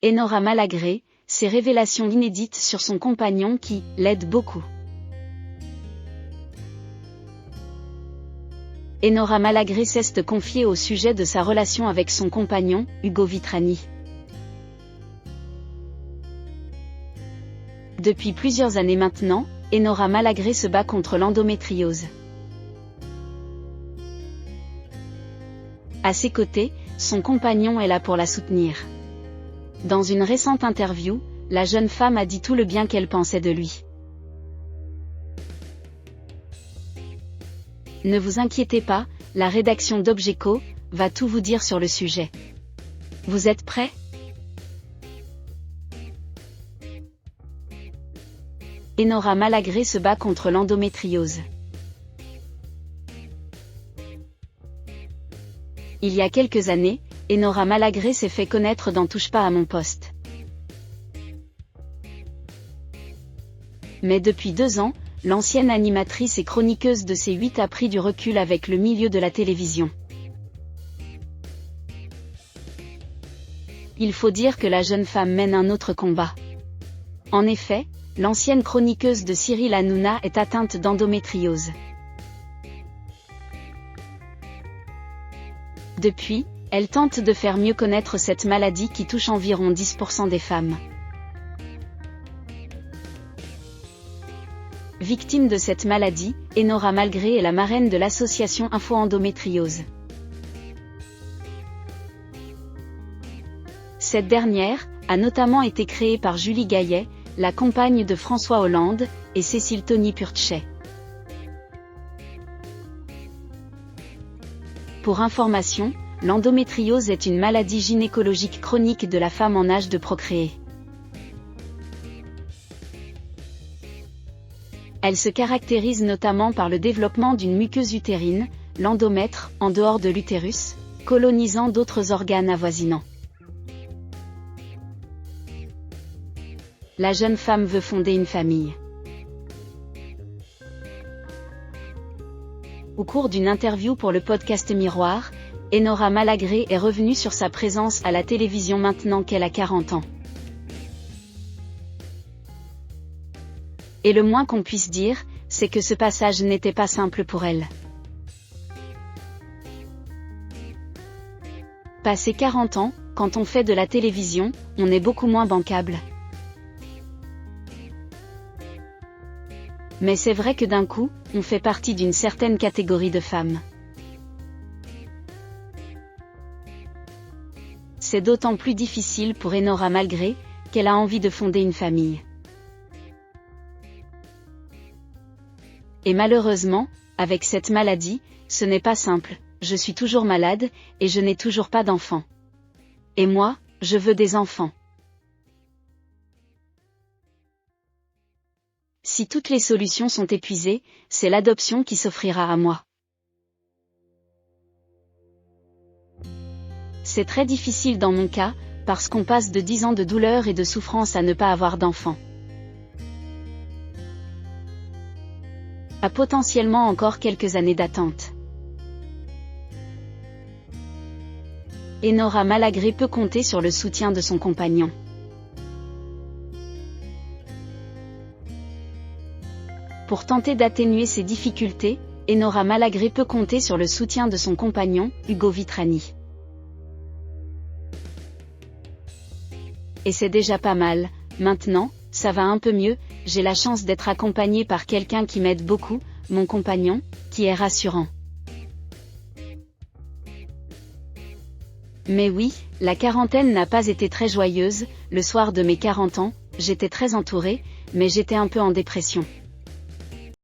Enora Malagré, ses révélations inédites sur son compagnon qui l'aide beaucoup. Enora Malagré s'est confiée au sujet de sa relation avec son compagnon, Ugo Vitrani. Depuis plusieurs années maintenant, Enora Malagré se bat contre l'endométriose. À ses côtés, son compagnon est là pour la soutenir. Dans une récente interview, la jeune femme a dit tout le bien qu'elle pensait de lui. Ne vous inquiétez pas, la rédaction d'Objeco va tout vous dire sur le sujet. Vous êtes prêts ? Enora Malagré se bat contre l'endométriose. Il y a quelques années, Enora Malagré s'est fait connaître dans Touche pas à mon poste. Mais depuis 2 ans, l'ancienne animatrice et chroniqueuse de C8 a pris du recul avec le milieu de la télévision. Il faut dire que la jeune femme mène un autre combat. En effet, l'ancienne chroniqueuse de Cyril Hanouna est atteinte d'endométriose. Depuis, elle tente de faire mieux connaître cette maladie qui touche environ 10% des femmes. Victime de cette maladie, Enora Malagré est la marraine de l'association Info Endométriose. Cette dernière a notamment été créée par Julie Gaillet, la compagne de François Hollande, et Cécile Tony-Purtschet. Pour information, l'endométriose est une maladie gynécologique chronique de la femme en âge de procréer. Elle se caractérise notamment par le développement d'une muqueuse utérine, l'endomètre, en dehors de l'utérus, colonisant d'autres organes avoisinants. La jeune femme veut fonder une famille. Au cours d'une interview pour le podcast Miroir, Enora Malagré est revenue sur sa présence à la télévision maintenant qu'elle a 40 ans. Et le moins qu'on puisse dire, c'est que ce passage n'était pas simple pour elle. Passé 40 ans, quand on fait de la télévision, on est beaucoup moins bancable. Mais c'est vrai que d'un coup, on fait partie d'une certaine catégorie de femmes. C'est d'autant plus difficile pour Enora Malagré, qu'elle a envie de fonder une famille. Et malheureusement, avec cette maladie, ce n'est pas simple, je suis toujours malade, et je n'ai toujours pas d'enfants. Et moi, je veux des enfants. Si toutes les solutions sont épuisées, c'est l'adoption qui s'offrira à moi. C'est très difficile dans mon cas, parce qu'on passe de 10 ans de douleur et de souffrance à ne pas avoir d'enfant. À potentiellement encore quelques années d'attente. Enora Malagré peut compter sur le soutien de son compagnon. Pour tenter d'atténuer ces difficultés, Enora Malagré peut compter sur le soutien de son compagnon, Ugo Vitrani. Et c'est déjà pas mal, maintenant, ça va un peu mieux, j'ai la chance d'être accompagnée par quelqu'un qui m'aide beaucoup, mon compagnon, qui est rassurant. Mais oui, la quarantaine n'a pas été très joyeuse, le soir de mes 40 ans, j'étais très entourée, mais j'étais un peu en dépression.